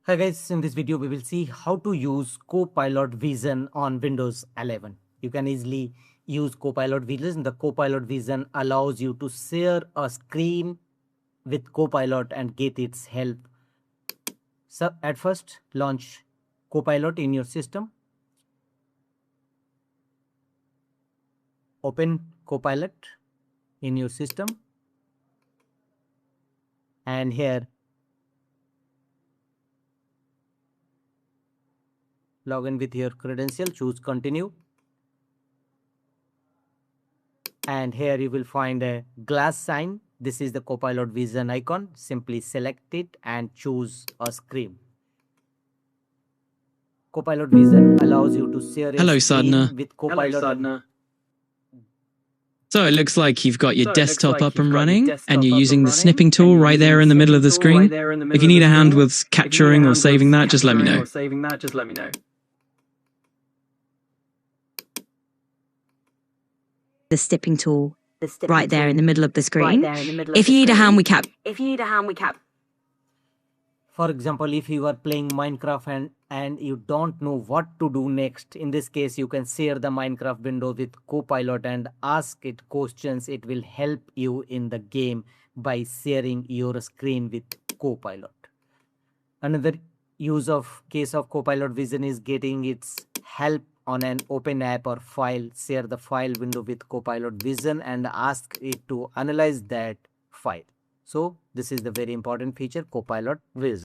Hi guys, in this video we will see how to use Copilot Vision on Windows 11. You can easily use Copilot Vision. The Copilot Vision allows you to share a screen with Copilot and get its help. So at first, launch Copilot in your system. Open Copilot in your system. And here, log in with your credential, choose continue. And here you will find a glass sign. This is the Copilot Vision icon. Simply select it and choose a screen. Copilot Vision allows you to share a Hello, screen Sadhna. with Copilot. Hello, Sadhna. So it looks like you've got your desktop up and running, and you're using the snipping tool right there in the middle of the screen. If you need a hand with capturing or saving that, just let me know. The snipping tool right there in the middle of the screen. If you need a hand, we cap. For example, if you are playing Minecraft and you don't know what to do next, in this case, you can share the Minecraft window with Copilot and ask it questions. It will help you in the game by sharing your screen with Copilot. Another case of Copilot Vision is getting its help on an open app or file. Share the file window with Copilot Vision and ask it to analyze that file. So this is the very important feature, Copilot Vision.